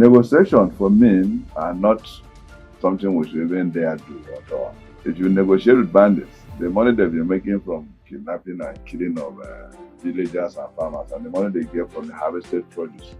negotiation for me are not something we should even dare do at all. If you negotiate with bandits, the money they've been making from kidnapping and killing of villagers and farmers, and the money they get from the harvested produce,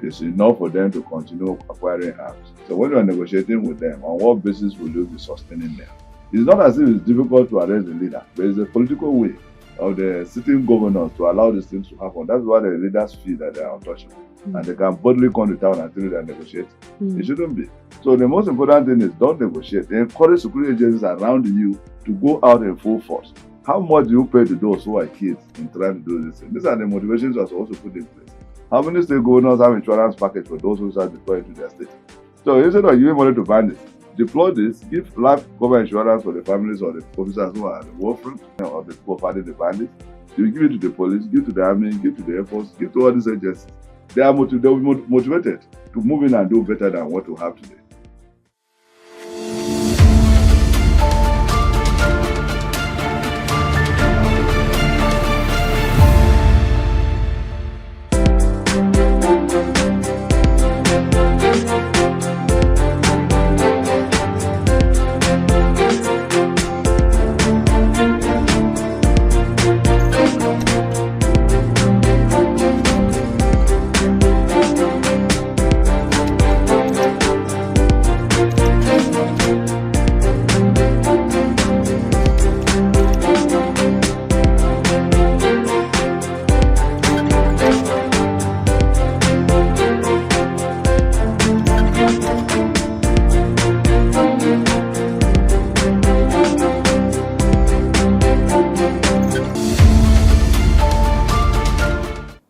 is enough for them to continue acquiring arms. So when you are negotiating with them, on what basis will you be sustaining them? It's not as if it's difficult to arrest the leader, but it's a political way of the sitting governors to allow these things to happen. That's why the leaders feel that they are untouchable. And they can boldly come to town and tell you they are negotiating. It shouldn't be. So the most important thing is don't negotiate. Encourage security agencies around you to go out in full force. How much do you pay to those who are kids in trying to do this thing? These are the motivations you are supposed to put in place. How many state governors have insurance package for those who start deploying to their state? So instead of giving money to bandits, deploy this, give life cover insurance for the families or the officers who are at the war front or the people fighting the bandits. You give it to the police, give to the army, give to the air force, give to all these agencies. They will be motivated to move in and do better than what we have today.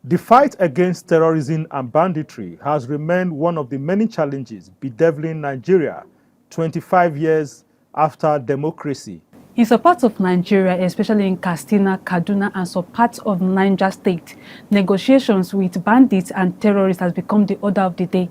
The fight against terrorism and banditry has remained one of the many challenges bedeviling Nigeria 25 years after democracy. In some parts of Nigeria, especially in Katsina, Kaduna, and some parts of Niger State, negotiations with bandits and terrorists has become the order of the day.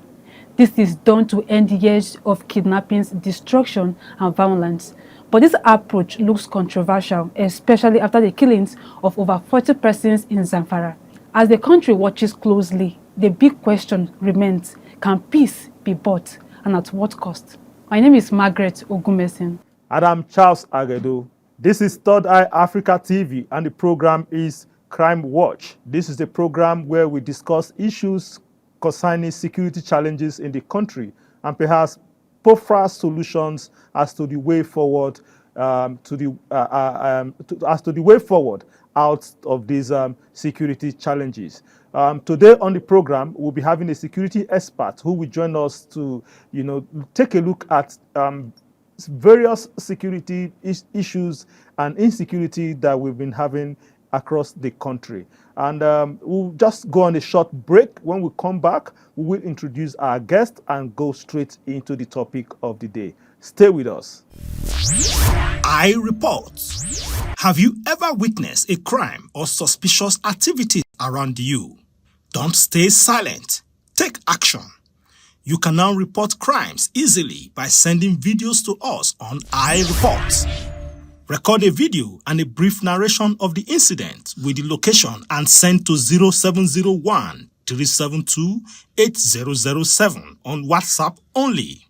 This is done to end years of kidnappings, destruction, and violence. But this approach looks controversial, especially after the killings of over 40 persons in Zamfara. As the country watches closely, the big question remains, can peace be bought, and at what cost? My name is Margaret Ogumesin. And I'm Charles Agedo. This is Third Eye Africa TV, and the program is Crime Watch. This is a program where we discuss issues concerning security challenges in the country and perhaps proffer solutions as to the way forward, as to the way forward out of these security challenges. Today on the program, we'll be having a security expert who will join us to, take a look at various security issues and insecurity that we've been having across the country. And we'll just go on a short break. When we come back, we will introduce our guest and go straight into the topic of the day. Stay with us. I report. Have you ever witnessed a crime or suspicious activity around you? Don't stay silent. Take action. You can now report crimes easily by sending videos to us on I Report. Record a video and a brief narration of the incident with the location and send to 0701 372 8007 on WhatsApp only.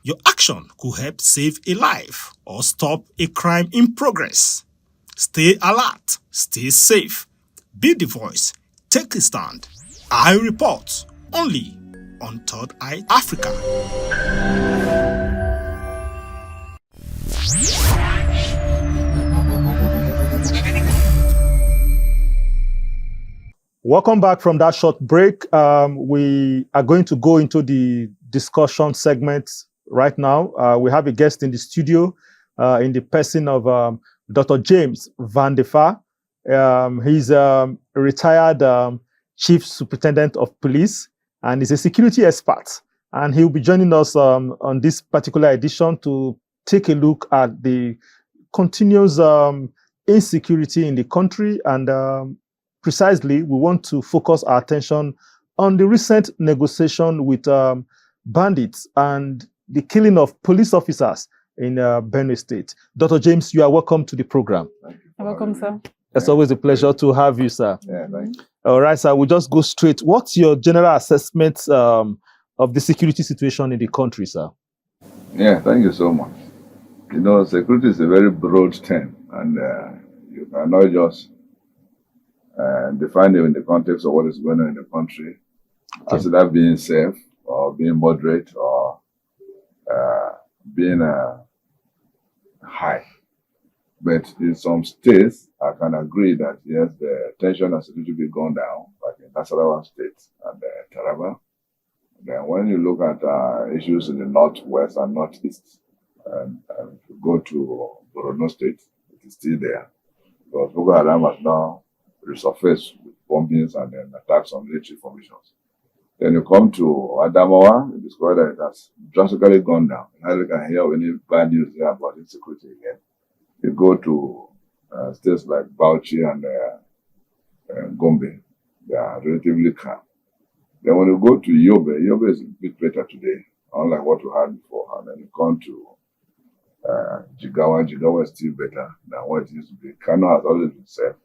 Your action could help save a life or stop a crime in progress. Stay alert, stay safe, be the voice, take a stand. I Report, only on Third Eye Africa. Welcome back from that short break. We are going to go into the discussion segment right now. We have a guest in the studio in the person of Dr. James Van de Vaar. He's a retired Chief Superintendent of Police and is a security expert. And he'll be joining us on this particular edition to take a look at the continuous insecurity in the country. And precisely, we want to focus our attention on the recent negotiation with bandits and the killing of police officers in Benue State. Dr. James, you are welcome to the program. Thank you. You're welcome, sir. It's always a pleasure to have you, sir. Yeah, thank you. All right, sir, we'll just go straight. What's your general assessment of the security situation in the country, sir? Yeah, thank you so much. You know, security is a very broad term, and you cannot just define it in the context of what is going on in the country, as that being safe or being moderate or being high. But in some states, I can agree that yes, the tension has a little bit gone down, like in Nasarawa State and Taraba. Then when you look at issues in the northwest and northeast, and if you go to Borno State, it is still there. Because Boko Haram has now resurfaced with bombings and then attacks on military formations. Then you come to Adamawa, you discover that it has drastically gone down. You hardly can hear any bad news there about insecurity again. You go to states like Bauchi and Gombe, they are relatively calm. Then when you go to Yobe, Yobe is a bit better today, unlike what we had before. And then you come to Jigawa, Jigawa is still better than what it used to be. Kano has always been safe,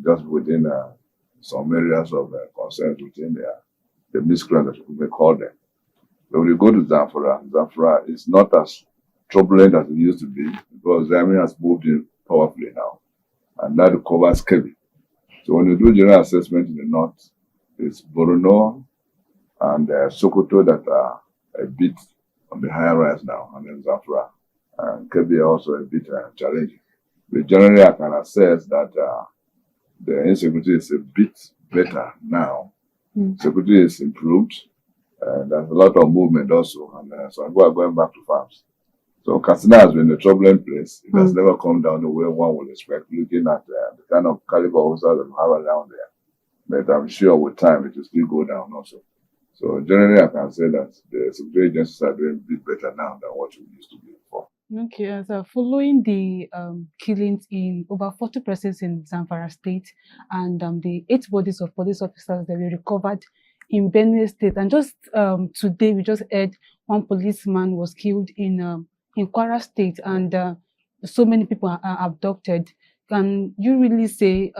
just within some areas of concerns within the miscreants, that we may call them. But when you go to Zamfara, Zamfara is not as turbulent as it used to be because the army has moved in powerfully now, and that covers Kebbi. So when you do general assessment in the north, it's Borno and Sokoto that are a bit on the higher rise now, and then Zamfara and Kebbi are also a bit challenging. But generally, I can assess that the insecurity is a bit better now. Security is improved. There's a lot of movement also, and some people are going back to farms. So Katsina has been a turbulent place. It has never come down the way one would expect, looking at the kind of caliber officers that we have around there. But I'm sure with time it will still go down also. So generally, I can say that the security agencies are doing a bit better now than what we used to be before. Okay, so following the killings in over 40 persons in Zamfara State and the 8 bodies of police officers that were recovered in Benue State, and just today we just heard one policeman was killed in Kwara State, and so many people are abducted. Can you really say,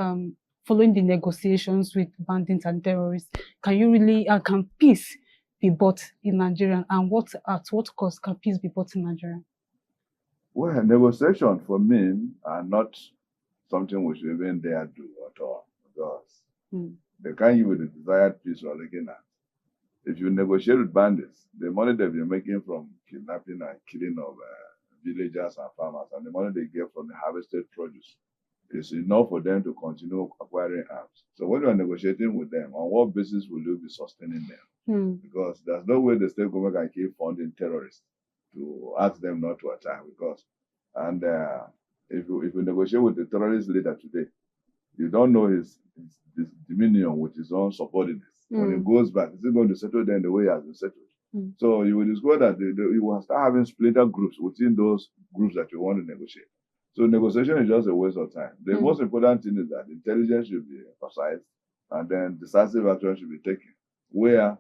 following the negotiations with bandits and terrorists, can you really can peace be bought in Nigeria, and at what cost can peace be bought in Nigeria? Well, negotiation for me are not something we should even dare do at all, because they can't give you the desired peace we're looking at. If you negotiate with bandits, the money they've been making from kidnapping and killing of villagers and farmers, and the money they get from the harvested produce, is enough for them to continue acquiring arms. So when you are negotiating with them, on what basis will you be sustaining them? Because there's no way the state government can keep funding terrorists to ask them not to attack. Because, and if you negotiate with the terrorist leader today, you don't know his dominion with his own subordinates. When he goes back, is he going to settle them the way he has been settled? So you will discover that you will start having splinter groups within those groups that you want to negotiate. So negotiation is just a waste of time. The most important thing is that intelligence should be emphasized, and then decisive action should be taken, where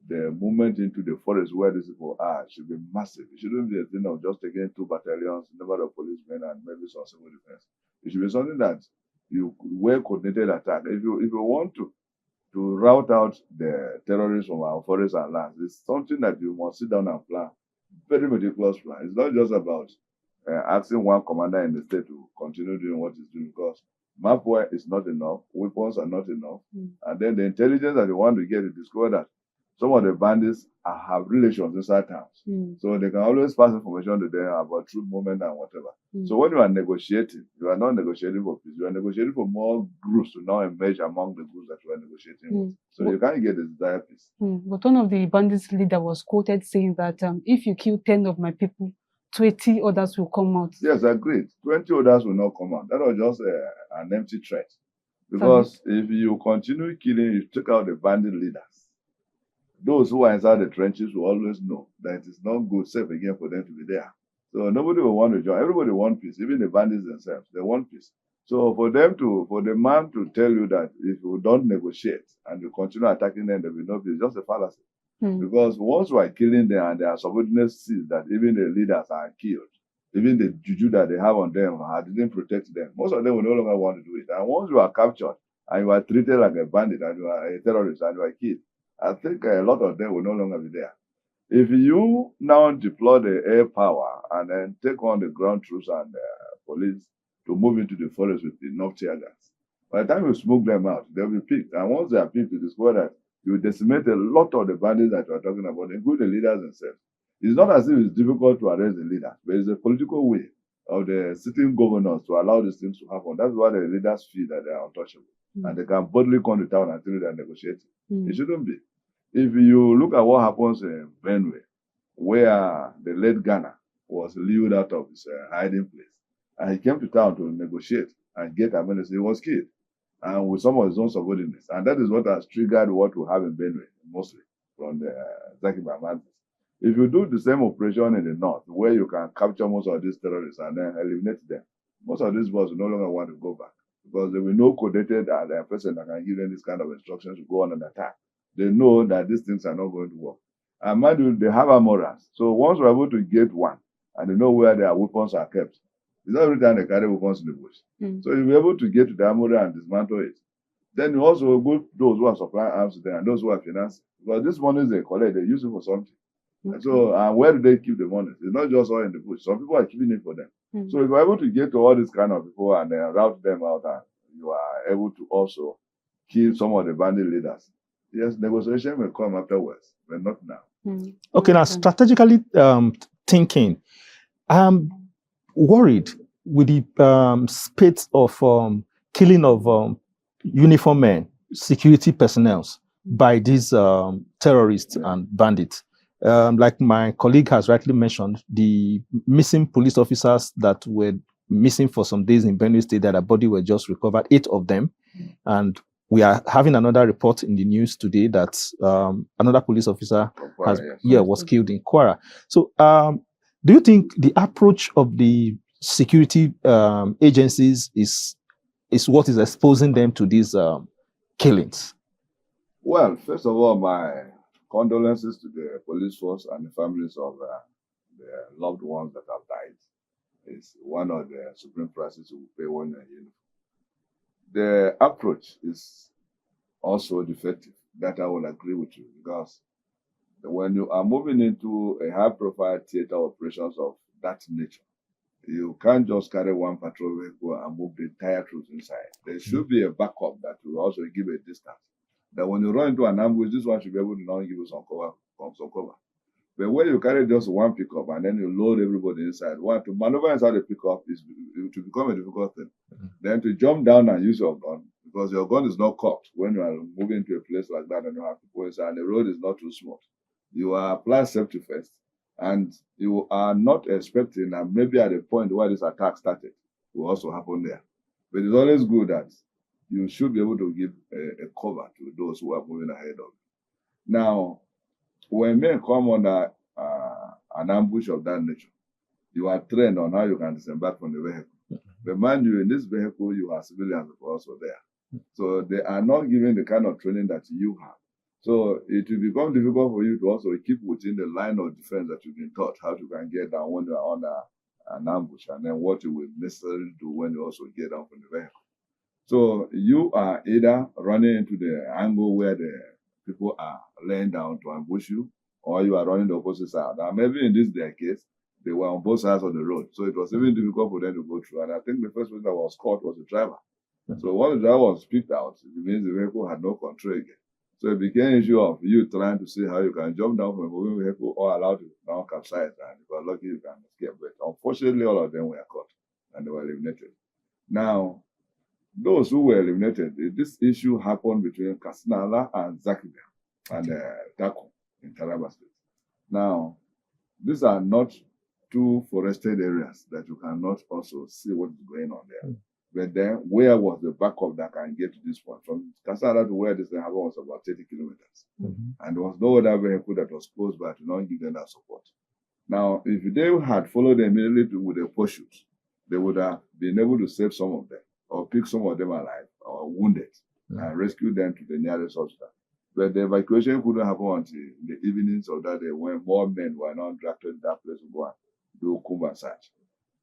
the movement into the forest where these people are should be massive. It shouldn't be a thing of just taking 2 battalions, number of policemen, and maybe some civil defense. It should be something that you well coordinated attack. If you want to rout out the terrorists from our forests and lands, it's something that you must sit down and plan. Very meticulous plan. It's not just about asking one commander in the state to continue doing what he's doing, because manpower is not enough, weapons are not enough, and then the intelligence that you want to get to discover that some of the bandits have relations inside towns. So they can always pass information to them about troop movement and whatever. So when you are negotiating, you are not negotiating for peace. You are negotiating for more groups to now emerge among the groups that you are negotiating with. So you can't get the desired peace. But one of the bandits leader was quoted saying that if you kill 10 of my people, 20 others will come out. Yes, agreed. 20 others will not come out. That was just an empty threat. Because if you continue killing, you take out the bandit leaders. Those who are inside the trenches will always know that it is not good, safe again for them to be there. So nobody will want to join. Everybody wants peace, even the bandits themselves. They want peace. So for the man to tell you that if you don't negotiate and you continue attacking them, there will be no peace, just a fallacy. Because once you are killing them and their subordinates see that even the leaders are killed, even the juju that they have on them didn't protect them, most of them will no longer want to do it. And once you are captured and you are treated like a bandit and you are a terrorist and you are killed, I think a lot of them will no longer be there. If you now deploy the air power and then take on the ground troops and police to move into the forest with enough tear gas, by the time you smoke them out, they'll be picked. And once they are picked, you discover that you decimate a lot of the bandits that you are talking about, including the leaders themselves. It's not as if it's difficult to arrest the leader, but it's a political way of the sitting governors to allow these things to happen. That's why the leaders feel that they are untouchable. And they can boldly come to town until they are negotiating. It shouldn't be. If you look at what happens in Benue, where the late Ghana was lured out of his hiding place, and he came to town to negotiate and get amnesty, he was killed, and with some of his own subordinates. And that is what has triggered what we have in Benue, mostly from the Zakiba Bandits. If you do the same operation in the north, where you can capture most of these terrorists and then eliminate them, most of these boys will no longer want to go back because there will be no coordinated person that can give them this kind of instructions to go on an attack. They know that these things are not going to work. And mind you, they have armorers. So once we're able to get one and they know where their weapons are kept, it's not every time they carry weapons in the bush. So you'll be able to get to the armorer and dismantle it. Then you also go to those who are supplying arms to them and those who are financing. Because this money they collect, they use it for something. So, and where do they keep the money? It's not just all in the bush. Some people are keeping it for them. So if you're able to get to all these kind of people and then route them out, and you are able to also kill some of the bandit leaders, yes, negotiation will come afterwards, but not now. Okay, now strategically thinking, I'm worried with the spate of killing of uniformed men, security personnel by these terrorists and bandits. Like my colleague has rightly mentioned, the missing police officers that were missing for some days in Benue State, that their body were just recovered, 8 of them. And we are having another report in the news today that another police officer was killed in Kwara. So do you think the approach of the security agencies is what is exposing them to these killings? Well, first of all, my condolences to the police force and the families of the loved ones that have died. It's one of the supreme prices we pay when you're in. The approach is also defective. That I will agree with you, because when you are moving into a high-profile theater operations of that nature, you can't just carry one patrol vehicle and move the entire troops inside. There should be a backup that will also give a distance. That when you run into an ambush, this one should be able to now give you some cover. But when you carry just one pickup and then you load everybody inside, to maneuver inside the pickup to become a difficult thing. Then to jump down and use your gun, because your gun is not cocked when you are moving to a place like that and you have people inside and the road is not too smooth. You apply safety first, and you are not expecting that maybe at the point where this attack started will also happen there. But it's always good that you should be able to give a cover to those who are moving ahead of you. Now, when men come under an ambush of that nature, you are trained on how you can disembark from the vehicle. But mind you, in this vehicle, you have civilians also there. So they are not given the kind of training that you have. So it will become difficult for you to also keep within the line of defense that you've been taught, how you can get down when you are under an ambush, and then what you will necessarily do when you also get down from the vehicle. So you are either running into the angle where the people are laying down to ambush you, or you are running the opposite side. Now, maybe in their case, they were on both sides of the road. So it was even difficult for them to go through. And I think the first person that was caught was the driver. So when the driver was picked out, it means the vehicle had no control again. So it became an issue of you trying to see how you can jump down from a moving vehicle or allow to now capsize. And if you are lucky, you can escape. But unfortunately, all of them were caught and they were eliminated. Now, those who were eliminated, this issue happened between Katsina and Zakiba and Dako in Taraba State. Now, these are not two forested areas that you cannot also see what is going on there. But then, where was the backup that can get to this point? From Katsina to where this thing happened was about 30 kilometers. And there was no other vehicle that was close by to not give them that support. Now, if they had followed them immediately with a pursuit, they would have been able to save some of them, or pick some of them alive or wounded and rescue them to the nearest hospital. But the evacuation couldn't happen until the evenings of that day when more men were not drafted to that place to go and do combat search.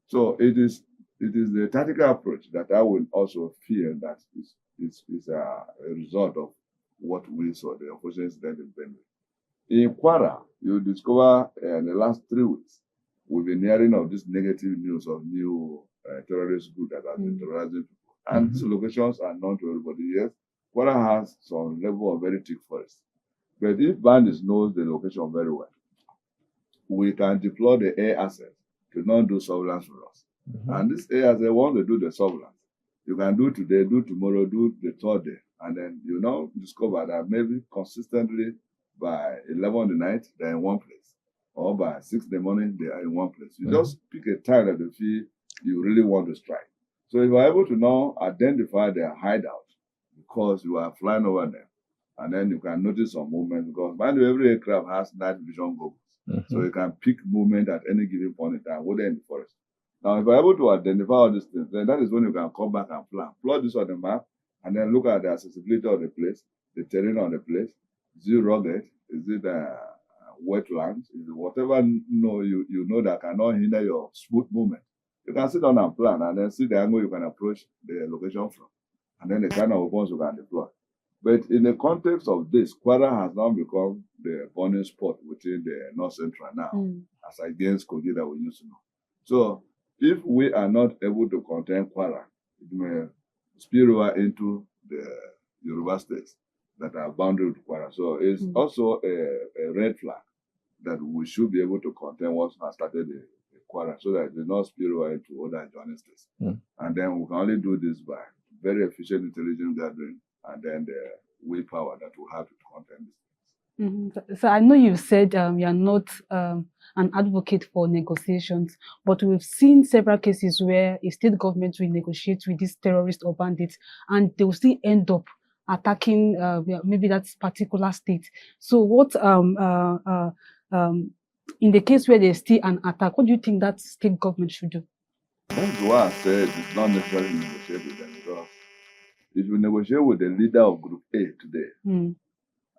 So it is the tactical approach that I would also feel that is a result of what we saw, the unfortunate incident in Benue. In Kwara, you discover in the last 3 weeks, we've been hearing of this negative news of new terrorist group that has been terrorizing people. And these locations are known to everybody. Yes, Kwara has some level of very thick forest. But if bandits knows the location very well, we can deploy the air asset to not do surveillance for us. And this air asset, want to do the surveillance. You can do today, do tomorrow, do the third day. And then you now discover that maybe consistently by 11 in the night, they're in one place. Or by 6 in the morning, they are in one place. You just pick a time that you feel you really want to strike. So if you're able to now identify their hideout because you are flying over them, and then you can notice some movement, because mind you, every aircraft has night vision goggles. So you can pick movement at any given point in time, whether in the forest. Now, if you're able to identify all these things, then that is when you can come back and plan. Plot this on the map, and then look at the accessibility of the place, the terrain on the place. Is it rugged? Is it wetlands? Is it whatever you know that cannot hinder your smooth movement? You can sit down and plan, and then see the angle you can approach the location from, and then the kind of weapons you can deploy. But in the context of this, Kwara has now become the burning spot within the North Central now, as against Kogi that we used to know. So if we are not able to contain Kwara, it may spill over into the Yoruba states that are bounded with Kwara. So it's also a red flag that we should be able to contain what has started the Kwara, so that it will not spill over into other adjoining states. And then we can only do this by very efficient intelligence gathering, and then the willpower that we have to contain this. So I know you said you are not an advocate for negotiations, but we've seen several cases where a state government will negotiate with these terrorists or bandits, and they will still end up attacking maybe that particular state. So what in the case where there's still an attack, what do you think that state government should do? That's why I said it's not necessarily negotiate with them, because if you negotiate with the leader of Group A today,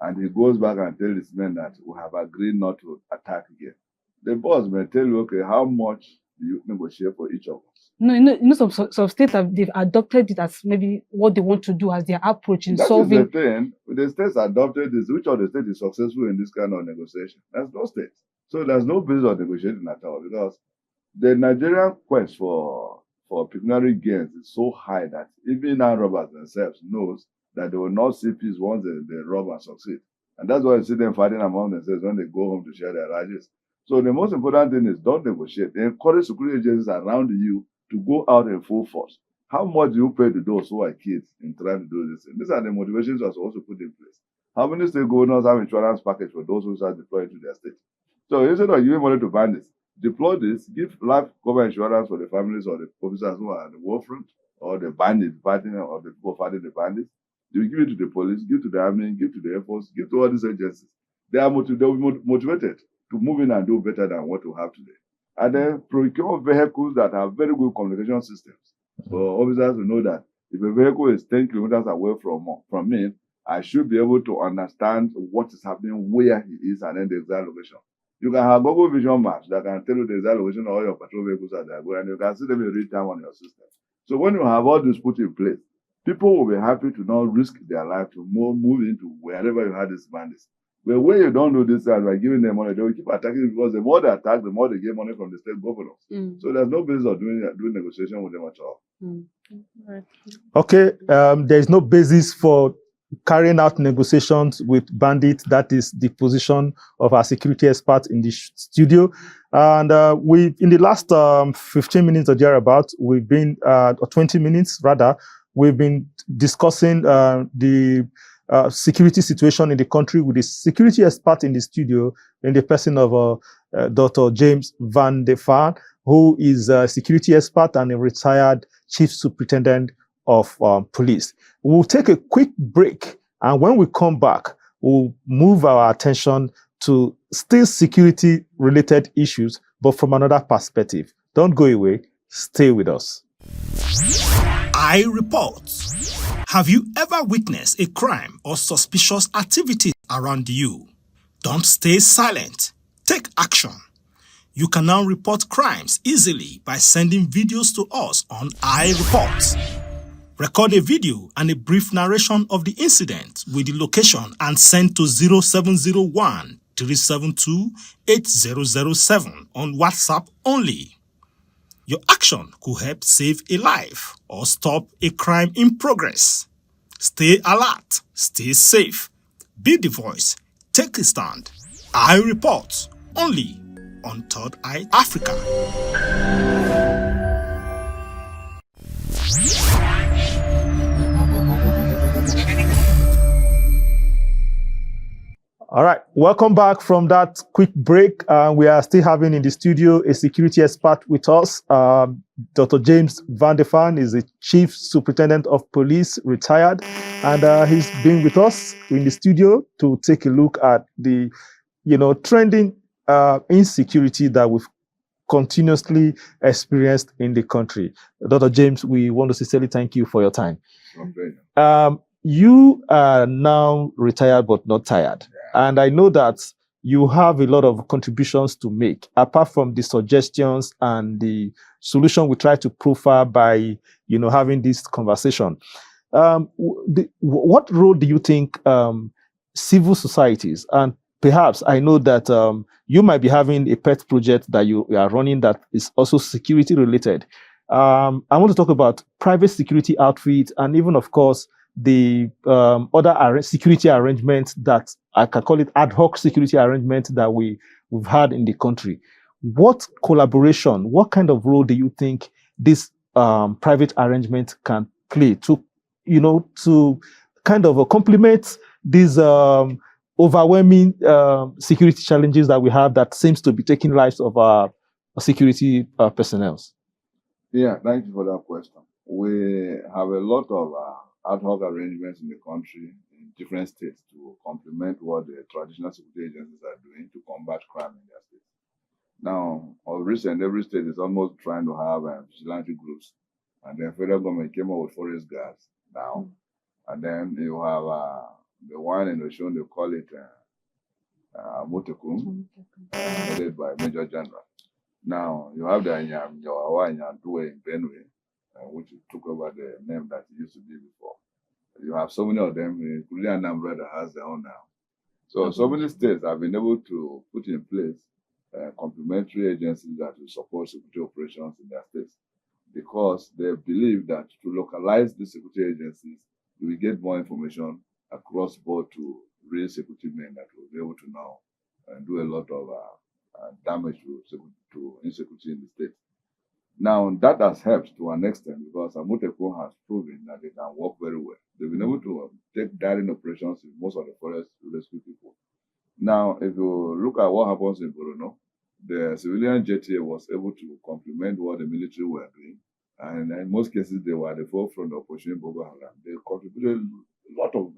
and he goes back and tells his men that we have agreed not to attack again, the boss may tell you, okay, how much do you negotiate for each of us? No, some states they've adopted it as maybe what they want to do as their approach in solving. That is the thing. The states adopted this. Which of the states is successful in this kind of negotiation? There's no state. So there's no basis of negotiating at all, because the Nigerian quest for pecuniary gains is so high that even armed robbers themselves knows that they will not see peace once they rob and succeed. And that's why you see them fighting among themselves when they go home to share their rages. So the most important thing is don't negotiate. Encourage security agencies around you to go out in full force. How much do you pay to those who are kids in trying to do this? And these are the motivations you are supposed to put in place. How many state governors have insurance package for those who start deploying to their state? So instead of giving money to bandits, deploy this, give life cover insurance for the families or the officers who are at the war front, or the bandits fighting, or the people fighting the bandits. You give it to the police, give to the army, give to the Air Force, give to all these agencies. They will be motivated to move in and do better than what we have today. And then procure vehicles that have very good communication systems. For officers to know that if a vehicle is 10 kilometers away from me, I should be able to understand what is happening, where he is, and then the exact location. You can have Google Vision maps that can tell you the exact location of all your patrol vehicles are there, and you can see them in real time on your system. So when you have all this put in place, people will be happy to not risk their life to move into wherever you had these bandits. But when you don't do this, by giving them money, they will keep attacking, because the more they attack, the more they get money from the state governors. So there's no basis of doing negotiation with them at all. Right. Okay, there is no basis for carrying out negotiations with bandits. That is the position of our security expert in the studio. And in the last 15 minutes or thereabout, we've been, or 20 minutes rather, we've been discussing the security situation in the country with the security expert in the studio, in the person of Dr. James Van de Vaart, who is a security expert and a retired chief superintendent of police. We'll take a quick break, and when we come back, we'll move our attention to still security-related issues, but from another perspective. Don't go away. Stay with us. I report. Have you ever witnessed a crime or suspicious activity around you? Don't stay silent. Take action. You can now report crimes easily by sending videos to us on I Report. Record a video and a brief narration of the incident with the location and send to 0701 372 8007 on WhatsApp only. Your action could help save a life or stop a crime in progress. Stay alert, stay safe, be the voice, take a stand. I report only on Third Eye Africa. All right, welcome back from that quick break. We are still having in the studio a security expert with us. Dr. James Van der Van is the Chief Superintendent of Police, retired, and he's been with us in the studio to take a look at the, trending insecurity that we've continuously experienced in the country. Dr. James, we want to sincerely thank you for your time. Okay. You are now retired but not tired. And I know that you have a lot of contributions to make, apart from the suggestions and the solution we try to profile by, having this conversation. What role do you think civil societies, and perhaps I know that you might be having a pet project that you are running that is also security related. I want to talk about private security outfits and even, of course, the other security arrangements that I can call it ad hoc security arrangements that we've had in the country. What collaboration, what kind of role do you think this private arrangement can play to, to kind of complement these overwhelming security challenges that we have that seems to be taking lives of our security personnel? Yeah, thank you for that question. We have a lot of ad hoc arrangements in the country in different states to complement what the traditional security agencies are doing to combat crime in their states. Now, of recent, every state is almost trying to have vigilante groups, and the federal government came up with forest guards now. And then you have the one in Oshun, they call it Motekum, headed by Major General. Now, you have the Yawawa and Yandue in Benue, which took over the name that it used to be before. You have so many of them, including Anambra that has their own now. So many states have been able to put in place complementary agencies that will support security operations in their states, because they believe that to localize the security agencies, you will get more information across board to real security men that will be able to now do a lot of damage to insecurity in the state. Now, that has helped to an extent because Amotekun has proven that they can work very well. They've been able to take daring operations in most of the forest to rescue people. Now, if you look at what happens in Borno, the civilian JTA was able to complement what the military were doing. And in most cases, they were at the forefront of pushing Boko Haram. They contributed a lot of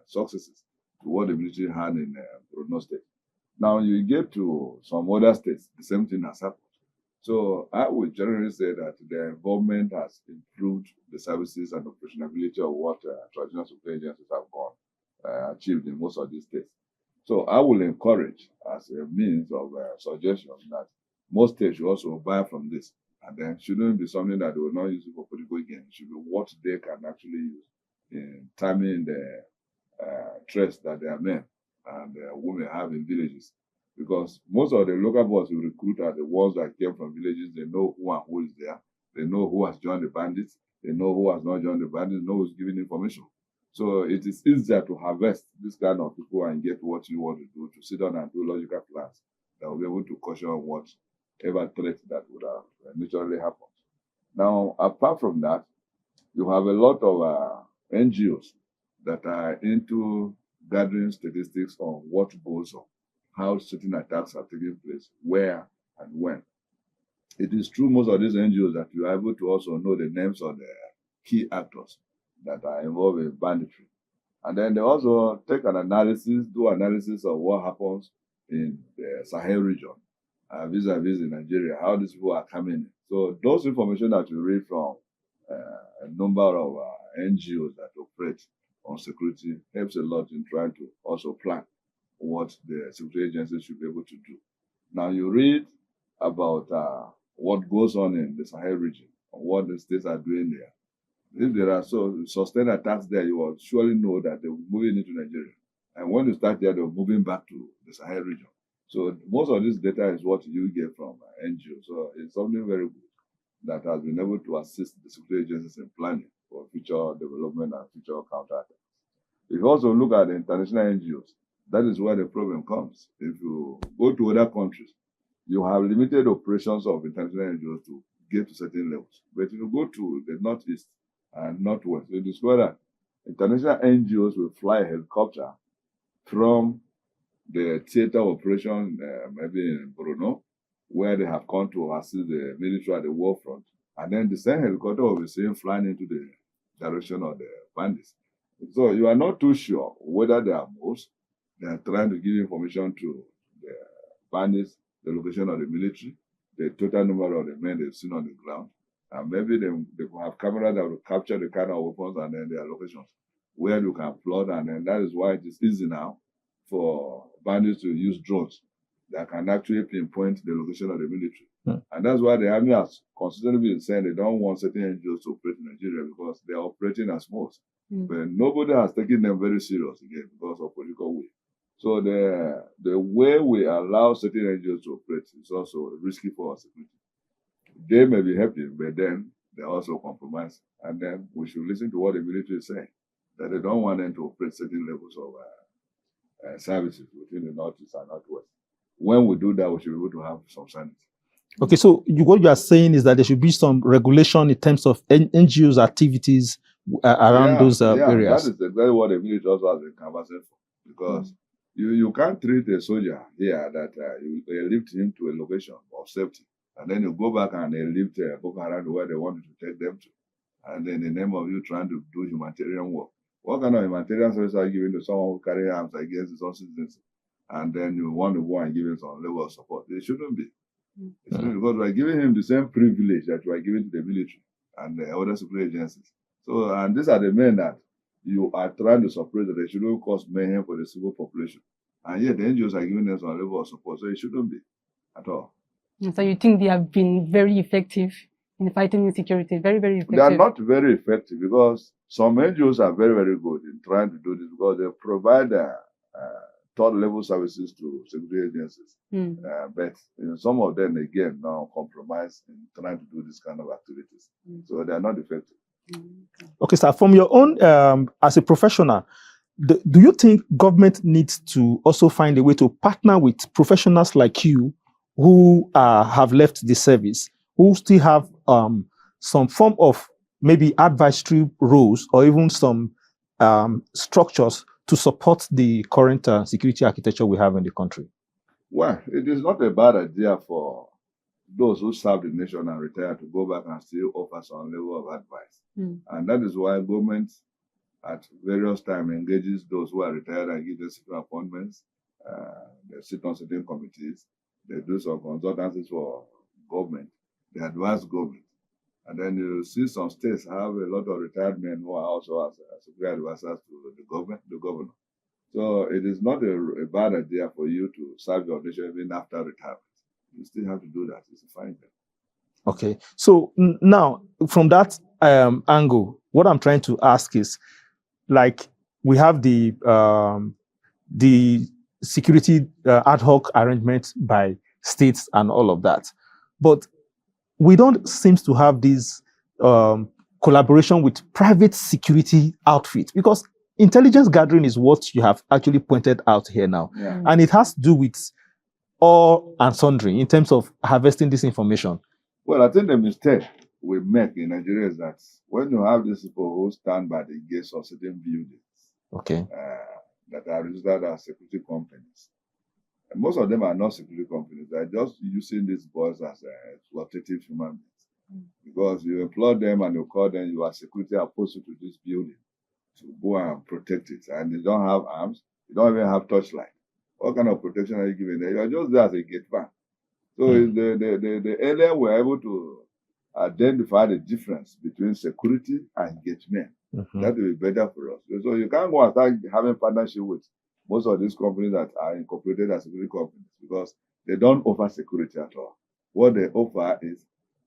successes to what the military had in Borno State. Now, you get to some other states, the same thing has happened. So I would generally say that the involvement has improved the services and operationality of what traditional security agencies have achieved in most of these states. So I will encourage, as a means of suggestion, that most states should also buy from this. And then shouldn't be something that they will not use for political gain. It should be what they can actually use in timing the threats that their men and women have in villages. Because most of the local boys we recruit are the ones that came from villages. They know who and who is there. They know who has joined the bandits. They know who has not joined the bandits. They know who's giving information. So it is easier to harvest this kind of people and get what you want to do, to sit down and do logical plans that will be able to caution whatever threat that would have naturally happened. Now, apart from that, you have a lot of NGOs that are into gathering statistics on what goes on, how certain attacks are taking place, where and when. It is true most of these NGOs that you are able to also know the names of the key actors that are involved in banditry. And then they also take an analysis, do analysis of what happens in the Sahel region, vis-a-vis in Nigeria, how these people are coming in. So those information that you read from a number of NGOs that operate on security helps a lot in trying to also plan what the security agencies should be able to do. Now you read about what goes on in the Sahel region, what the states are doing there. If there are sustained attacks there, you will surely know that they will be moving into Nigeria. And when you start there, they're moving back to the Sahel region. So most of this data is what you get from NGOs. So it's something very good that has been able to assist the security agencies in planning for future development and future counterattacks. If you also look at the international NGOs, that is where the problem comes. If you go to other countries, you have limited operations of international NGOs to get to certain levels. But if you go to the Northeast and Northwest, you discover that international NGOs will fly a helicopter from the theater operation, maybe in Bruno, where they have come to assist the military at the war front. And then the same helicopter will be seen flying into the direction of the bandits. So you are not too sure whether they are moves. They are trying to give information to the bandits, the location of the military, the total number of the men they've seen on the ground. And maybe they will have cameras that will capture the kind of weapons and then their locations where you can plot. And then that is why it is easy now for bandits to use drones that can actually pinpoint the location of the military. And that's why the army has consistently been saying they don't want certain NGOs to operate in Nigeria because they are operating as most. But nobody has taken them very serious again because of political will. So the way we allow certain NGOs to operate is also risky for our security. They may be helping, but then they also compromise. And then we should listen to what the military is saying, that they don't want them to operate certain levels of services within the Northeast and Northwest. When we do that, we should be able to have some sanity. Okay, so what you are saying is that there should be some regulation in terms of NGOs' activities around those areas. That is exactly what the military also has been canvassing for. Because you can't treat a soldier here that you lift him to a location of safety, and then you go back and they lift Boko Haram to where they want you to take them to. And then in the name of you trying to do humanitarian work. What kind of humanitarian service are you giving to someone who carry arms against his own citizens? And then you want to go and give him some level of support. It shouldn't be. It shouldn't, because we're giving him the same privilege that you are giving to the military and the other security agencies. So, and these are the men that you are trying to suppress, that they shouldn't cause mayhem for the civil population. And yet the NGOs are giving them some level of support. So it shouldn't be at all. So you think they have been very effective in fighting insecurity? Very, very effective. They are not very effective because some NGOs are very, very good in trying to do this because they provide third-level services to security agencies. But some of them, again, now compromise in trying to do this kind of activities. So they are not effective. Okay, sir, from your own, as a professional, do you think government needs to also find a way to partner with professionals like you who have left the service, who still have some form of maybe advisory roles or even some structures to support the current security architecture we have in the country? Well, it is not a bad idea for those who serve the nation and retire to go back and still offer some level of advice. And that is why government at various times engages those who are retired and give them certain appointments. They sit on certain committees. They do some consultancies for government. They advise government. And then you see some states have a lot of retired men who are also as security advisors to the governor. So it is not a bad idea for you to serve your nation even after retirement. You still have to do that. It's a fine thing. Okay. So now, from that angle, what I'm trying to ask is, like, we have the security ad hoc arrangement by states and all of that, but we don't seem to have this collaboration with private security outfits, because intelligence gathering is what you have actually pointed out here now. And it has to do with all and sundry in terms of harvesting this information. Well, I think the mistake we make in Nigeria is that when you have these people who stand by the gates of certain buildings, that are registered as security companies, and most of them are not security companies. They're just using these boys as exploitative human beings. Because you employ them and you call them, you are security opposed to this building to go and protect it. And you don't have arms, you don't even have torchlight. What kind of protection are you giving them? You are just there as a gate man. So the earlier we're able to identify the difference between security and gate men, that will be better for us. So you can't go and start having partnership with most of these companies that are incorporated as security companies because they don't offer security at all. What they offer is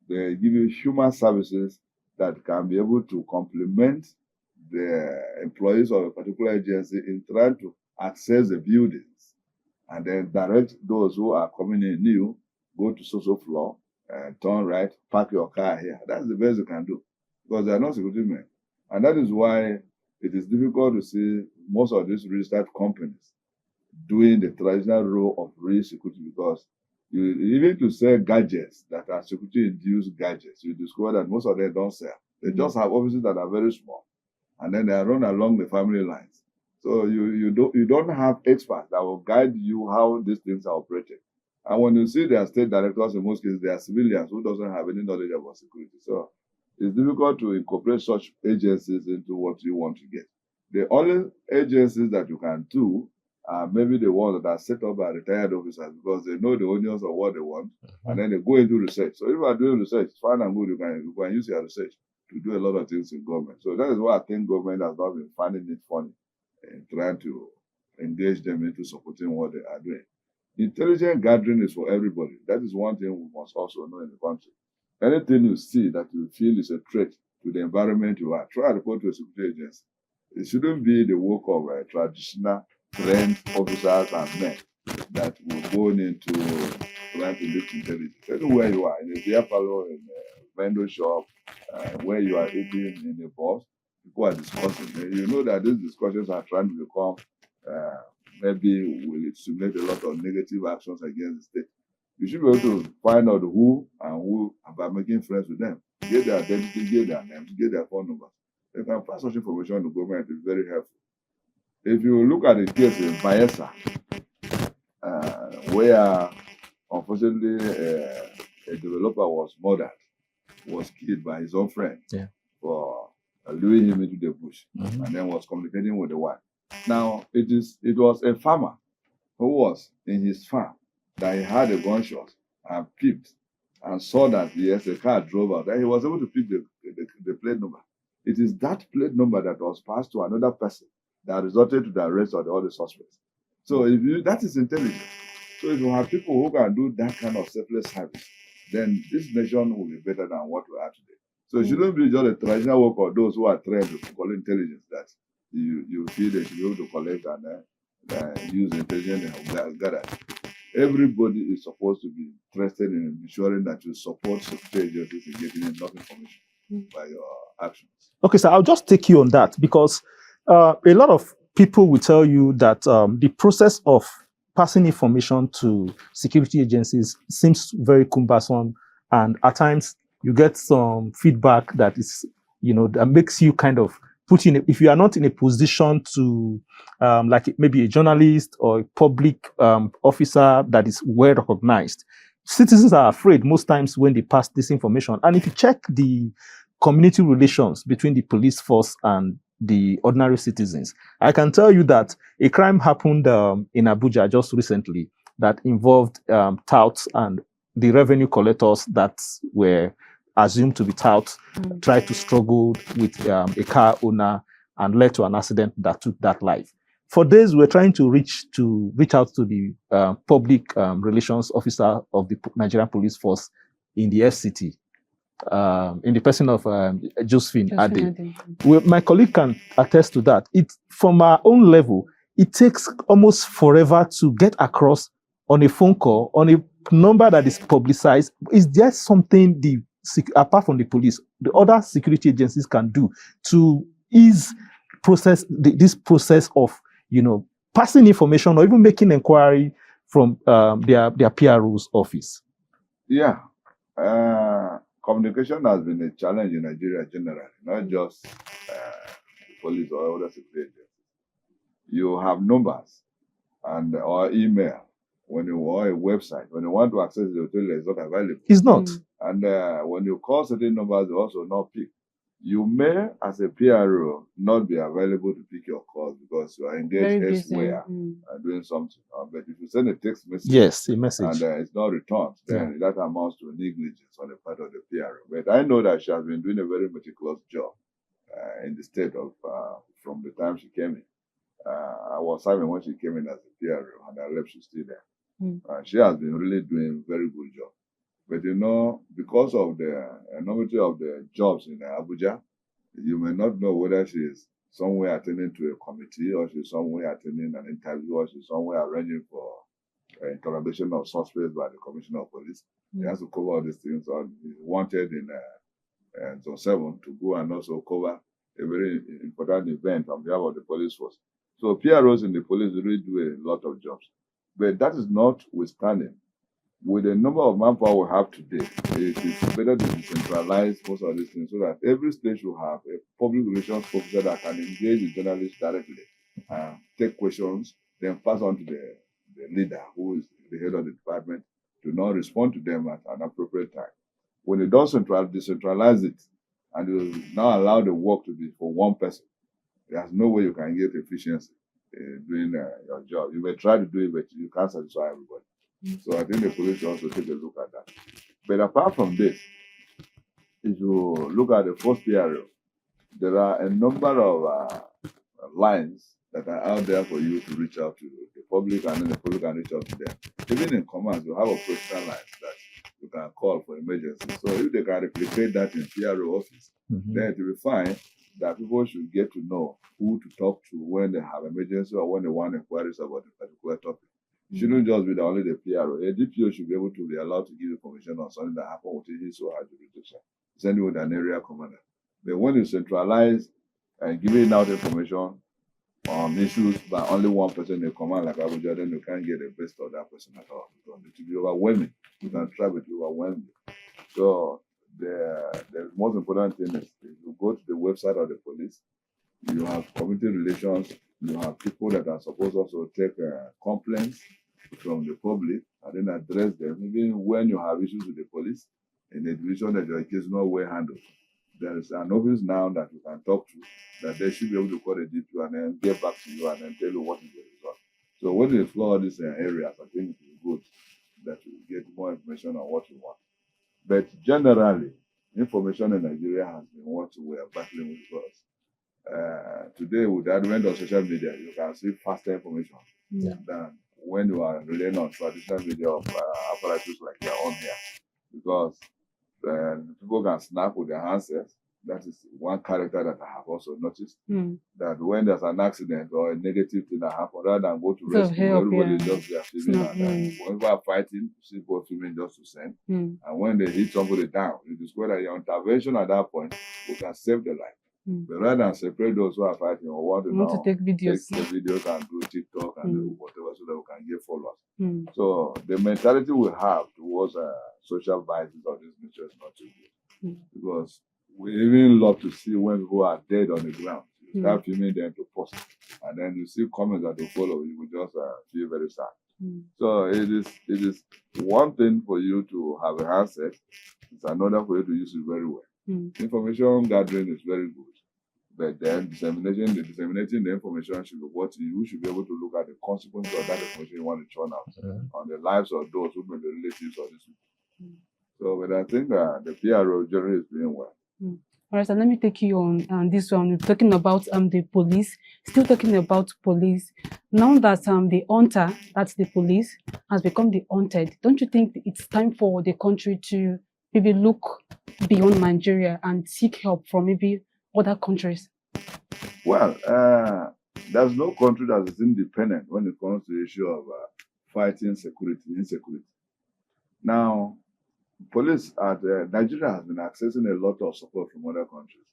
they give you human services that can be able to complement the employees of a particular agency in trying to access the buildings and then direct those who are coming in new, go to social floor, turn right, park your car here. That's the best you can do because they are not security men. And that is why it is difficult to see most of these registered companies doing the traditional role of real security because even to sell gadgets that are security-induced gadgets, you discover that most of them don't sell. They just have offices that are very small, and then they are run along the family lines. So you don't have experts that will guide you how these things are operated. And when you see their state directors, in most cases, they are civilians who doesn't have any knowledge about security. So it's difficult to incorporate such agencies into what you want to get. The only agencies that you can do are maybe the ones that are set up by retired officers because they know the audience of what they want, and then they go into research. So if you are doing research, it's fine and good. You can use your research to do a lot of things in government. So that is why I think government has not been finding it funny and trying to engage them into supporting what they are doing. Intelligence gathering is for everybody. That is one thing we must also know in the country. Anything you see that you feel is a threat to the environment you are, try to report to a security agency. It shouldn't be the work of traditional trained officers and men that will go into trying to lift intelligence. Anywhere you are, in a beer parlor, in a vendor shop, where you are eating in a bus, people are discussing. You know that these discussions are trying to become, maybe will simulate a lot of negative actions against the state. You should be able to find out who by making friends with them. Get their identity, get their names, get their phone numbers. You can pass such information to government. It's very helpful. If you look at the case in Bayelsa, where unfortunately a developer was murdered, was killed by his own friend for luring him into the bush, and then was communicating with the wife. Now it was a farmer who was in his farm that he had a gunshot and peeped and saw that yes, a car drove out. And he was able to pick the plate number. It is that plate number that was passed to another person that resulted to the arrest of all the suspects. So that is intelligence. So if you have people who can do that kind of selfless service, then this nation will be better than what we are today. So it shouldn't be just a traditional work of those who are trained to collect intelligence that you feel they should be able to collect and use intelligence and gather. Everybody is supposed to be interested in ensuring that you support security agencies in getting enough information by your actions. Okay, so I'll just take you on that because a lot of people will tell you that the process of passing information to security agencies seems very cumbersome, and at times you get some feedback that is, that makes you kind of if you are not in a position to, like maybe a journalist or a public officer that is well recognized, citizens are afraid most times when they pass this information. And if you check the community relations between the police force and the ordinary citizens, I can tell you that a crime happened in Abuja just recently that involved touts, and the revenue collectors that were assumed to be touts tried to struggle with a car owner and led to an accident that took that life. For days, we're trying to reach out to the public relations officer of the Nigerian police force in the FCT, in the person of Josephine Ade. My colleague can attest to that. From our own level, it takes almost forever to get across on a phone call, on a number that is publicized. Is there something apart from the police, the other security agencies can do to ease this process of, passing information or even making inquiry from their PRO's office? Yeah. Communication has been a challenge in Nigeria generally, not just the police or other security agencies. You have numbers or email or a website. When you want to access the hotel, it's not available. It's not. And when you call certain numbers, they also not pick. You may, as a PRO, not be available to pick your calls because you are engaged elsewhere doing something. But if you send a text message, and it's not returned, then that amounts to negligence on the part of the PRO. But I know that she has been doing a very meticulous job in the state of from the time she came in. I was having when she came in as a PRO, and I left, she's still there. She has been really doing a very good job. But you know, because of the enormity of the jobs in Abuja, you may not know whether she is somewhere attending to a committee or she's somewhere attending an interview or she's somewhere arranging for interrogation of suspects by the Commissioner of Police. He has to cover all these things. Or he's wanted in Zone 7 to go and also cover a very important event on behalf of the police force. So PROs in the police really do a lot of jobs. But that is not withstanding. With the number of manpower we have today, it is better to decentralize most of these things so that every state should have a public relations officer that can engage with journalists directly, take questions, then pass on to the leader, who is the head of the department, to not respond to them at an appropriate time. When you don't decentralize it, and you now allow the work to be for one person, there's no way you can get efficiency doing your job. You may try to do it, but you can't satisfy everybody. So I think the police should also take a look at that. But apart from this, if you look at the first PRO, there are a number of lines that are out there for you to reach out to the public, and then the public can reach out to them. Even in commands, you have operational lines that you can call for emergency. So if they can replicate that in PRO office, then it will be fine that people should get to know who to talk to when they have emergency or when they want inquiries about a particular topic. It shouldn't just be that only the PRO. A DPO should be able to be allowed to give information on something that happened within his or her jurisdiction. Same with an area commander. But when you centralize and giving out information on issues by only one person in a command like Abuja, then you can't get the best of that person at all. Because it will be overwhelming. You can try, but it will overwhelm you. So the most important thing is if you go to the website of the police, you have community relations, you have people that are supposed also to take complaints from the public and then address them. Even when you have issues with the police in a division that your case is not well handled, there is an office now that you can talk to, that they should be able to call the DPO and then get back to you and then tell you what is the result. So when you explore all these areas, I think it is good that you get more information on what you want. But generally, information in Nigeria has been what we are battling with first. Today, with the advent of social media, you can see faster information than when you are relying on traditional media of apparatus like your own here. Because people can snap with their handsets. That is one character that I have also noticed. That when there's an accident or a negative thing that happens, rather than go to rescue, everybody just there filming. And when people are fighting, people filming just to send. And when they hit somebody down, you discover that your intervention at that point will can save the life. But rather than separate those who are fighting or want to take videos, take the videos and do TikTok and do whatever so that we can get followers. So the mentality we have towards social violence of this nature is not too good. Because we even love to see when people are dead on the ground. You start filming them to post. And then you see comments that will follow, you will just feel very sad. So it is one thing for you to have a handset, it's another for you to use it very well. Information gathering is very good. But then disseminating the information should be what you should be able to look at the consequences of that information you want to churn out on the lives of those who may be relatives of these people. So, but I think the PRO generally is doing well. All right, so let me take you on this one. We're talking about the police. Still talking about police. Now that the hunter, that's the police, has become the hunted, don't you think it's time for the country to maybe look beyond Nigeria and seek help from maybe other countries? Well, there's no country that is independent when it comes to the issue of fighting insecurity. Now, police at Nigeria has been accessing a lot of support from other countries.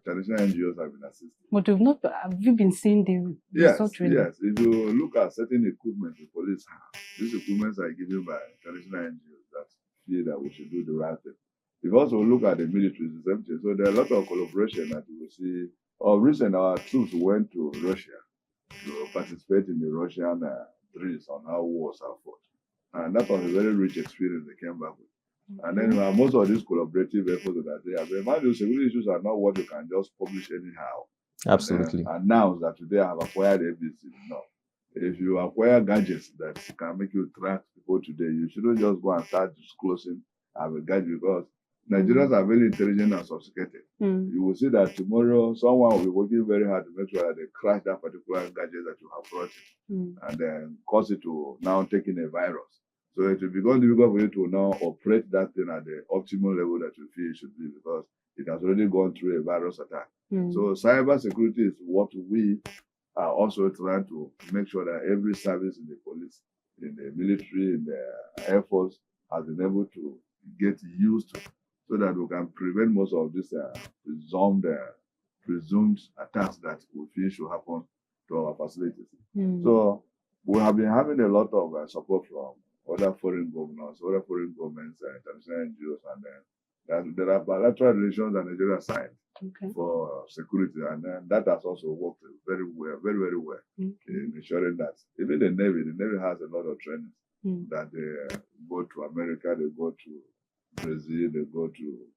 Traditional NGOs have been assisting. But have you been seeing the result really? Yes. If you look at certain equipment the police have, these equipments are given by traditional NGOs that feel that we should do the right thing. If you also look at the military, it's the same thing. So there are a lot of collaboration that you will see. Recently, our troops went to Russia to participate in the Russian drills on how wars are fought. And that was a very rich experience they came back with. And then most of these collaborative efforts that are there, but mind you, security issues are not what you can just publish anyhow. Absolutely. Announce that today I have acquired ABC. No. If you acquire gadgets that can make you track people today, you shouldn't just go and start disclosing I have a gadget, because Nigerians are very intelligent and sophisticated. You will see that tomorrow someone will be working very hard to make sure that they crash that particular gadget that you have brought in, and then cause it to now take in a virus. So it will become difficult for you to now operate that thing at the optimal level that you feel it should be, because it has already gone through a virus attack. So cyber security is what we are also trying to make sure that every service in the police, in the military, in the Air Force has been able to get used to, so that we can prevent most of these presumed attacks that we feel should happen to our facilities. So we have been having a lot of support from other foreign governors, other foreign governments, international NGOs, and there are bilateral relations that Nigeria signed for security, and that has also worked very well, very well, in ensuring that even the Navy has a lot of training that they go to America, they go to Brazil, they go to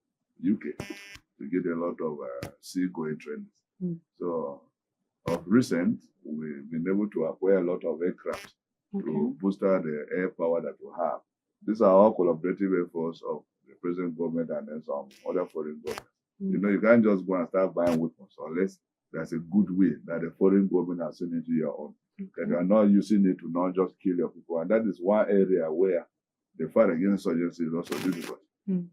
UK to get a lot of sea-going training. So of recent, we've been able to acquire a lot of aircraft to booster the air power that we have. These are all collaborative efforts of the present government and then some other foreign governments. You know, you can't just go and start buying weapons unless there's a good way that the foreign government has seen into your own. That you are not using it to not just kill your people. And that is one area where the fight against insurgency is also difficult.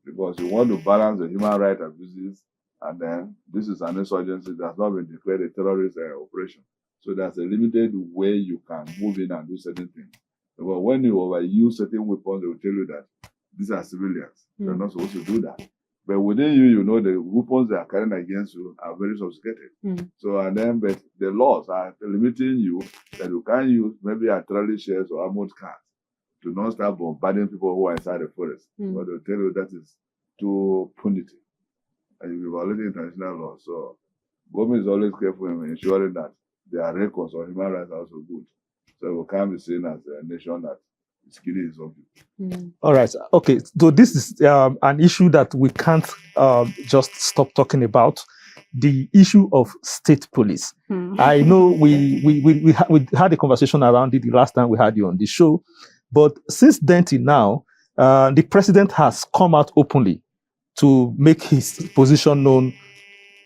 Because you want to balance the human rights abuses, and then this is an insurgency that has not been declared a terrorist operation. So there's a limited way you can move in and do certain things. But when you overuse certain weapons, they will tell you that these are civilians. You're not supposed to do that. But within you, you know the weapons they are carrying against you are very sophisticated. So, and then, but the laws are limiting you that you can't use maybe artillery shells or armored cars to not start bombarding people who are inside the forest. But they'll tell you that is too punitive, and you'll be violating international law. So, government is always careful in ensuring that their records on human rights are also good. So we can't be seen as a nation that is killing its own people. All right. Okay. So this is an issue that we can't just stop talking about. The issue of state police. I know we had a conversation around it the last time we had you on the show, but since then till now, the president has come out openly to make his position known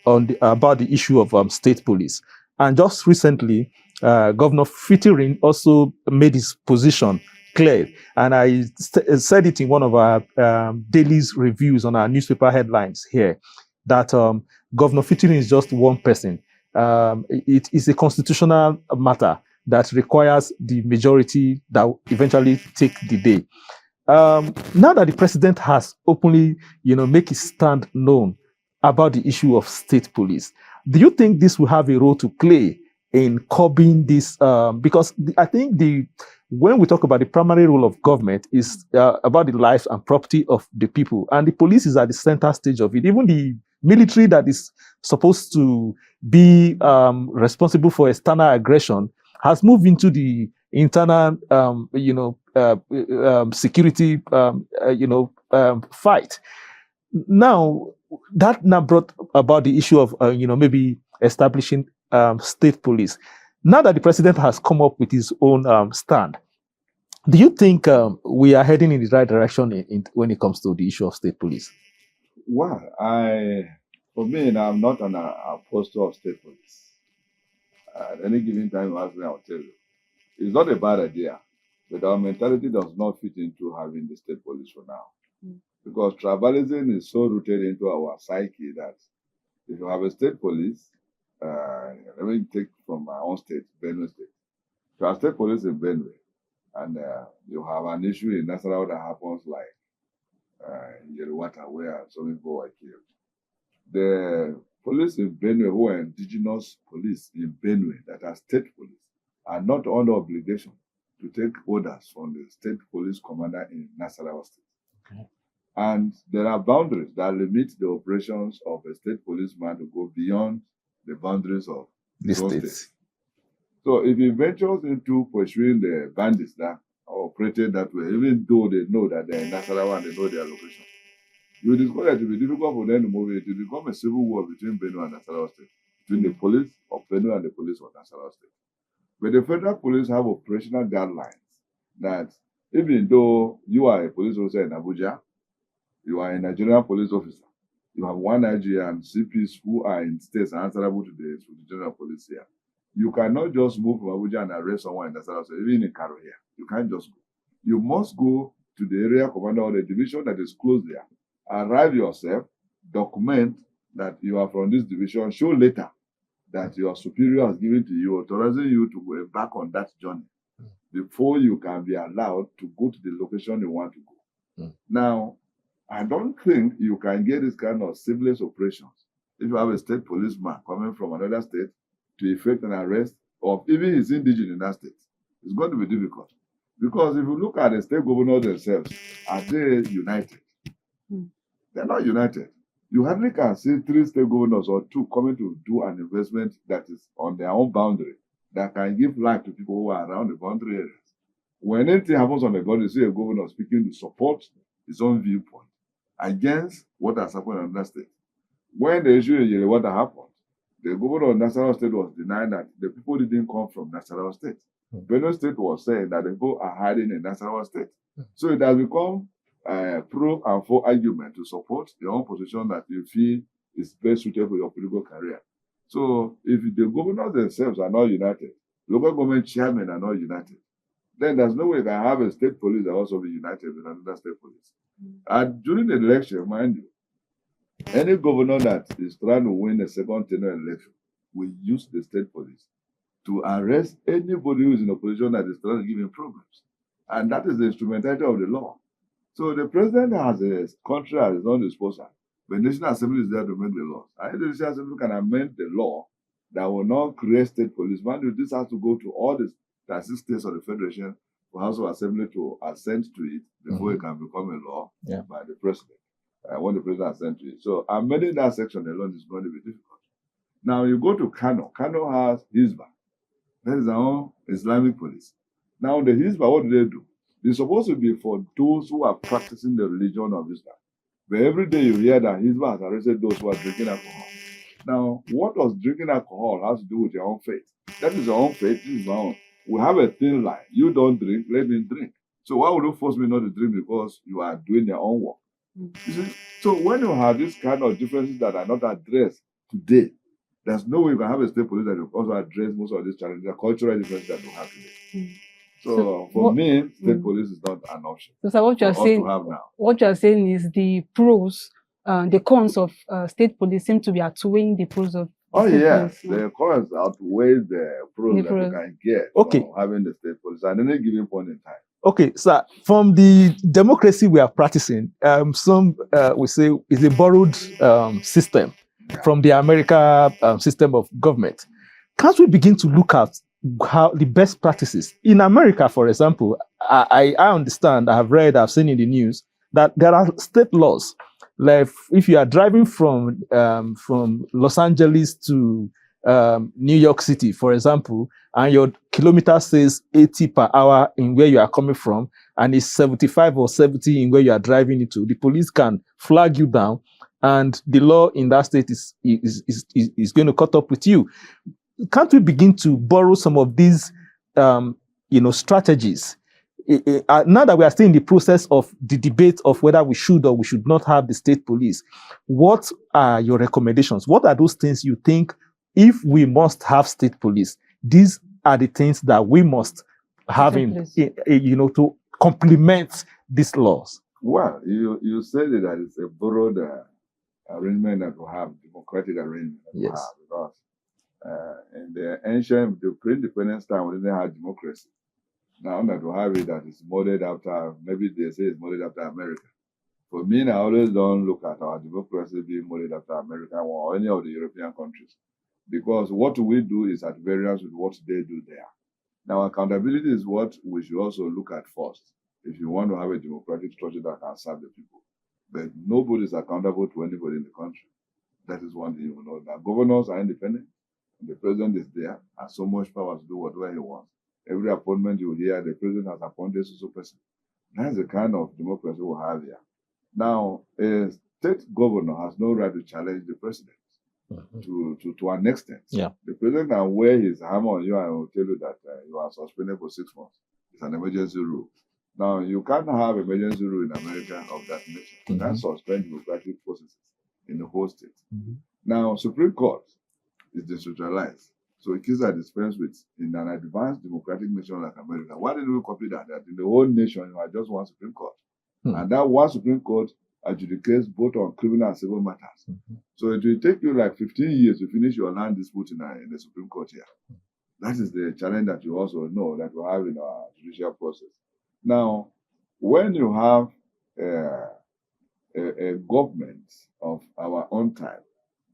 on about the issue of state police. And just recently, Governor Fitirin also made his position clear. And I said it in one of our daily reviews on our newspaper headlines here, that Governor Fitirin is just one person. It is a constitutional matter that requires the majority that eventually take the day. Now that the president has openly, make his stand known about the issue of state police, do you think this will have a role to play in curbing this? Because I think when we talk about the primary role of government is about the lives and property of the people, and the police is at the center stage of it. Even the military that is supposed to be responsible for external aggression has moved into the internal, security, fight. Now, that now brought about the issue of, maybe establishing state police. Now that the president has come up with his own stand, do you think we are heading in the right direction when it comes to the issue of state police? Well, for me, I'm not an apostle of state police. At any given time you ask me, I'll tell you. It's not a bad idea, but our mentality does not fit into having the state police for now. Because tribalism is so rooted into our psyche that if you have a state police, let me take from my own state, Benue State. If you have state police in Benue, and you have an issue in Nasarawa that happens like in Yerwata, where some people were killed. The police in Benue, who are indigenous police in Benue, that are state police, are not under obligation to take orders from the state police commander in Nasarawa State. Okay. And there are boundaries that limit the operations of a state policeman to go beyond the boundaries of the state. So if he ventures into pursuing the bandits that are operated that way, even though they know that they're in Nasarawa and they know their location, you discover that it will be difficult for them to move it. It will become a civil war between Benue and Nasarawa State, between the police of Benue and the police of Nasarawa State. But the federal police have operational guidelines that even though you are a police officer in Abuja, you are a Nigerian police officer, you have one Nigerian CPs who are in states answerable to the general police here. You cannot just move from Abuja and arrest someone in Nasarawa State, even in Karo here. You can't just go. you must go to the area commander or the division that is close there. Arrive yourself, document that you are from this division, show later that your superior has given to you, authorizing you to go back on that journey before you can be allowed to go to the location you want to go. Now, I don't think you can get this kind of seamless operations if you have a state policeman coming from another state to effect an arrest of even his indigenous in that state. It's going to be difficult. Because if you look at the state governors themselves, are they united? They're not united. You hardly can see 3 state governors or 2 coming to do an investment that is on their own boundary that can give life to people who are around the boundary areas. When anything happens on the boundary, you see a governor speaking to support his own viewpoint against what has happened in that state. When the issue in what happened, the governor of Nasarawa State was denying that the people didn't come from Nasarawa State. Benue State was saying that the people are hiding in Nasarawa State. So it has become a pro and for argument to support your own position that you feel is best suited for your political career. So if the governors themselves are not united, local government chairmen are not united, then there's no way you can have a state police that also be united with another state police. And during the election, mind you, any governor that is trying to win a second tenure election will use the state police to arrest anybody who is in opposition that is trying to give him problems. And that is the instrumentality of the law. So the president has a country at his own disposal. The National Assembly is there to make the laws. And the National Assembly can amend the law that will not create state police. Man, this has to go to all the 36 states of the Federation for House of Assembly to assent to it before it can become a law by the president. When the president assent to it. So amending that section alone is going to be difficult. Now you go to Kano. Kano has Hizbah. That is our own Islamic police. Now the Hizbah, what do? It's supposed to be for those who are practicing the religion of Islam. But every day you hear that Hizbah has arrested those who are drinking alcohol. Now, what does drinking alcohol has to do with your own faith? That is your own faith. This is my own. We have a thin line. You don't drink, let me drink. So why would you force me not to drink because you are doing your own work? You see? So when you have this kind of differences that are not addressed today, there's no way you can have a state police that will also address most of these challenges, the cultural differences that we have today. So for me, state police is not an option. So what you're saying, what you're saying is the pros, the cons of state police seem to be outweighing the pros of. Oh yes, the cons outweigh the pros that you can get from having the state police at any given point in time. Okay, so from the democracy we are practicing, some we say is a borrowed system from the American system of government. Can't we begin to look at how the best practices in America, for example? I understand, I have read, I've seen in the news that there are state laws. Like if you are driving from Los Angeles to New York City, for example, and your kilometer says 80 per hour in where you are coming from, and it's 75 or 70 in where you are driving into, the police can flag you down, and the law in that state is going to cut up with you. Can't we begin to borrow some of these, strategies? Now that we are still in the process of the debate of whether we should or we should not have the state police, what are your recommendations? What are those things you think, if we must have state police, these are the things that we must have to complement these laws? Well, you said that it's a borrowed arrangement that we have, democratic arrangement that we have, because in the ancient, the pre-independence time, we didn't have democracy. Now that we have it, that is modeled after, maybe they say it's modeled after America. For me, I always don't look at our democracy being modeled after America or any of the European countries, because what we do is at variance with what they do there. Now, accountability is what we should also look at first, if you want to have a democratic structure that can serve the people. But nobody is accountable to anybody in the country. That is one thing you know. Now, governors are independent. The president is there, has so much power to do whatever he wants. Every appointment you hear, the president has appointed a person. That's the kind of democracy we have here. Now, a state governor has no right to challenge the president to an extent. Yeah. The president can wear his hammer on you and will tell you that you are suspended for 6 months. It's an emergency rule. Now, you can't have emergency rule in America of that nature. You can't suspend democratic processes in the whole state. Now, Supreme Court is decentralized. So keys are dispensed with in an advanced democratic nation like America. Why didn't we copy that? That in the whole nation, you had just one Supreme Court. And that one Supreme Court adjudicates both on criminal and civil matters. So it will take you like 15 years to finish your land dispute in the Supreme Court here. That is the challenge that you also know that we have in our judicial process. Now, when you have a government of our own time,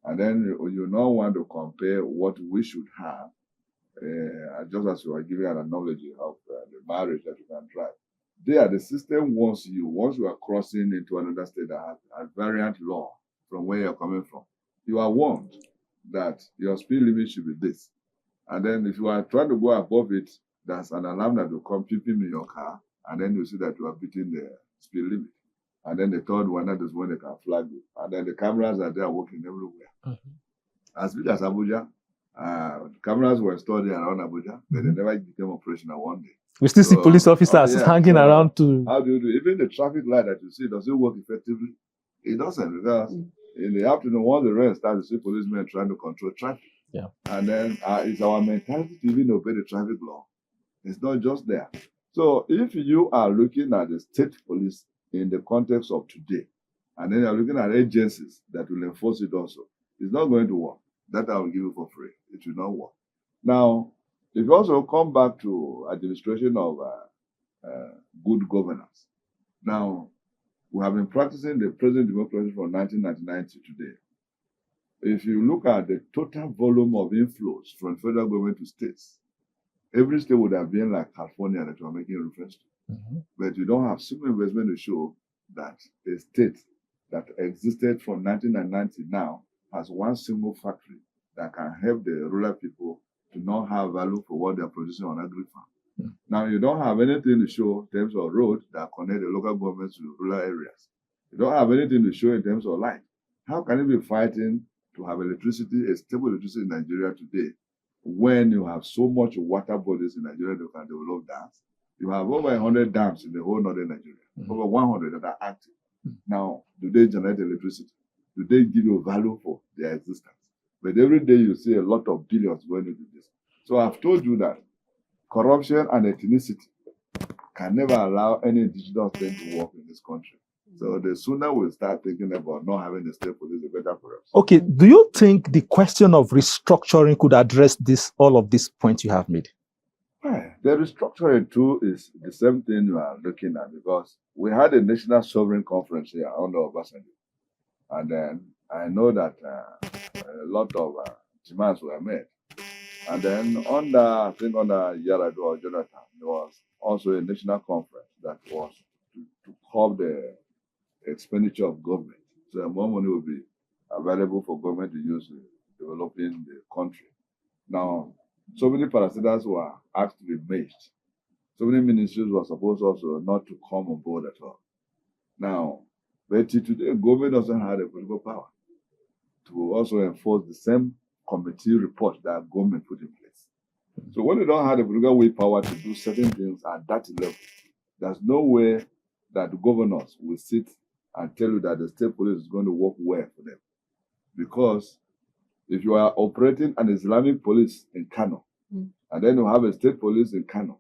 and then you now want to compare what we should have, just as you are giving an analogy of the marriage that you can drive. There, the system once you are crossing into another state that has a variant law from where you're coming from, you are warned that your speed limit should be this. And then if you are trying to go above it, there's an alarm that will come peeping in your car, and then you see that you are beating the speed limit. And then the third one, that is when they can flag you. And then the cameras are there working everywhere. As big as Abuja, cameras were installed around Abuja, but they never became operational one day. We still see police officers hanging around too. How do you do? Even the traffic light that you see, does it work effectively? It doesn't, because in the afternoon, once the rain starts, you see policemen trying to control traffic. Yeah. And then it's our mentality to even obey the traffic law. It's not just there. So if you are looking at the state police in the context of today, and then you're looking at agencies that will enforce it also, it's not going to work. That I will give you for free. It will not work. Now, if you also come back to administration of good governance, now, we have been practicing the present democracy from 1999 to today. If you look at the total volume of inflows from federal government to states, every state would have been like California that you are making reference to. But you don't have single investment to show that a state that existed from 1999 to now has one single factory that can help the rural people to not have value for what they are producing on agri-farm. Now, you don't have anything to show in terms of road that connect the local governments to rural areas. You don't have anything to show in terms of light. How can you be fighting to have electricity, a stable electricity in Nigeria today, when you have so much water bodies in Nigeria that can develop dams? You have over 100 dams in the whole northern Nigeria, over 100 that are active. Now, do they generate electricity? Do they give you value for their existence? But every day you see a lot of billions going into this. So I've told you that corruption and ethnicity can never allow any digital thing to work in this country. So the sooner we start thinking about not having the state police, the better for us. Okay, do you think the question of restructuring could address all of these points you have made? Well, the restructuring too is the same thing you are looking at, because we had a national sovereign conference here under Obasanjo. And then I know that a lot of demands were made. And then I think under Yar'Adua or Jonathan, there was also a national conference that was to curb the expenditure of government. So more money will be available for government to use in developing the country. Now, so many parastatals were asked to be merged. So many ministries were supposed also not to come on board at all. Now, but today, government doesn't have the political power to also enforce the same committee report that government put in place. So when you don't have the political willpower to do certain things at that level, there's no way that the governors will sit and tell you that the state police is going to work well for them. Because if you are operating an Islamic police in Kano, and then you have a state police in Kano,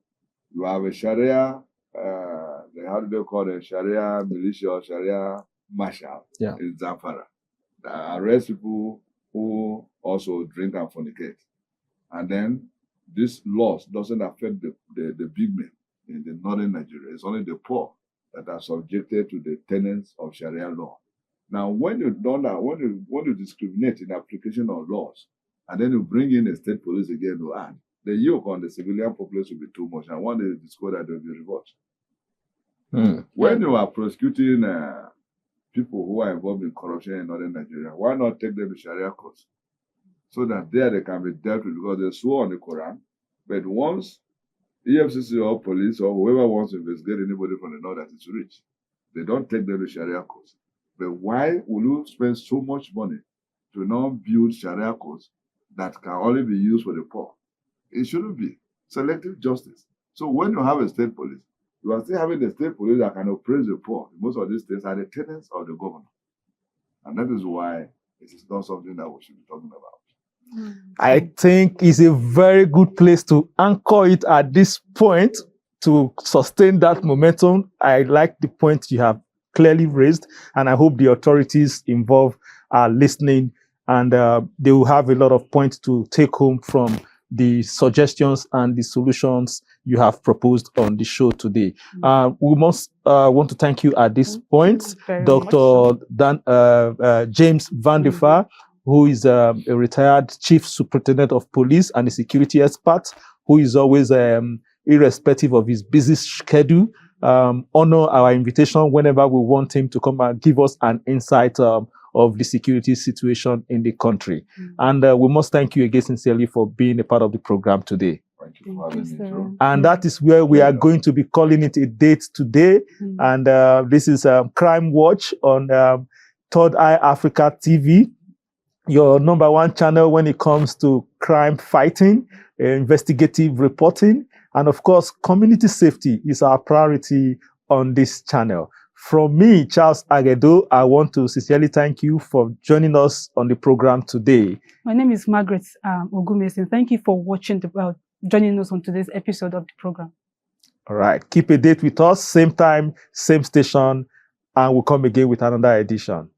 you have a Sharia, how do they call it, Sharia militia or Sharia marshal in Zamfara, that arrest people who also drink and fornicate. And then this laws doesn't affect the big men in the northern Nigeria. It's only the poor that are subjected to the tenets of Sharia law. Now, when you don't when you discriminate in application of laws, and then you bring in a state police again to add, the yoke on the civilian population will be too much, and one day they discover that they'll be revolted. When you are prosecuting people who are involved in corruption in northern Nigeria, why not take them to Sharia courts? So that there they can be dealt with, because they swore on the Quran. But once EFCC or police or whoever wants to investigate anybody from the north that is rich, they don't take them to Sharia courts. But why will you spend so much money to now build Sharia courts that can only be used for the poor? It shouldn't be. Selective justice. So when you have a state police, you are still having the state police that can oppress the poor. Most of these states are the tenants of the governor. And that is why it is not something that we should be talking about. I think is a very good place to anchor it at this point to sustain that momentum. I like the point you have clearly raised, and I hope the authorities involved are listening, and they will have a lot of points to take home from the suggestions and the solutions you have proposed on the show today. We must want to thank you at this point, Dr. James Van der Vaart, who is a retired chief superintendent of police and a security expert, who is always, irrespective of his busy schedule, honor our invitation whenever we want him to come and give us an insight of the security situation in the country. And we must thank you again sincerely for being a part of the program today. Thank you for having me too. And that is where we are going to be calling it a date today. And this is Crime Watch on Third Eye Africa TV, your number one channel when it comes to crime fighting, investigative reporting, and of course, community safety is our priority on this channel. From me, Charles Agedo, I want to sincerely thank you for joining us on the program today. My name is Margaret Ogumesin. Thank you for watching, joining us on today's episode of the program. All right. Keep a date with us, same time, same station, and we'll come again with another edition.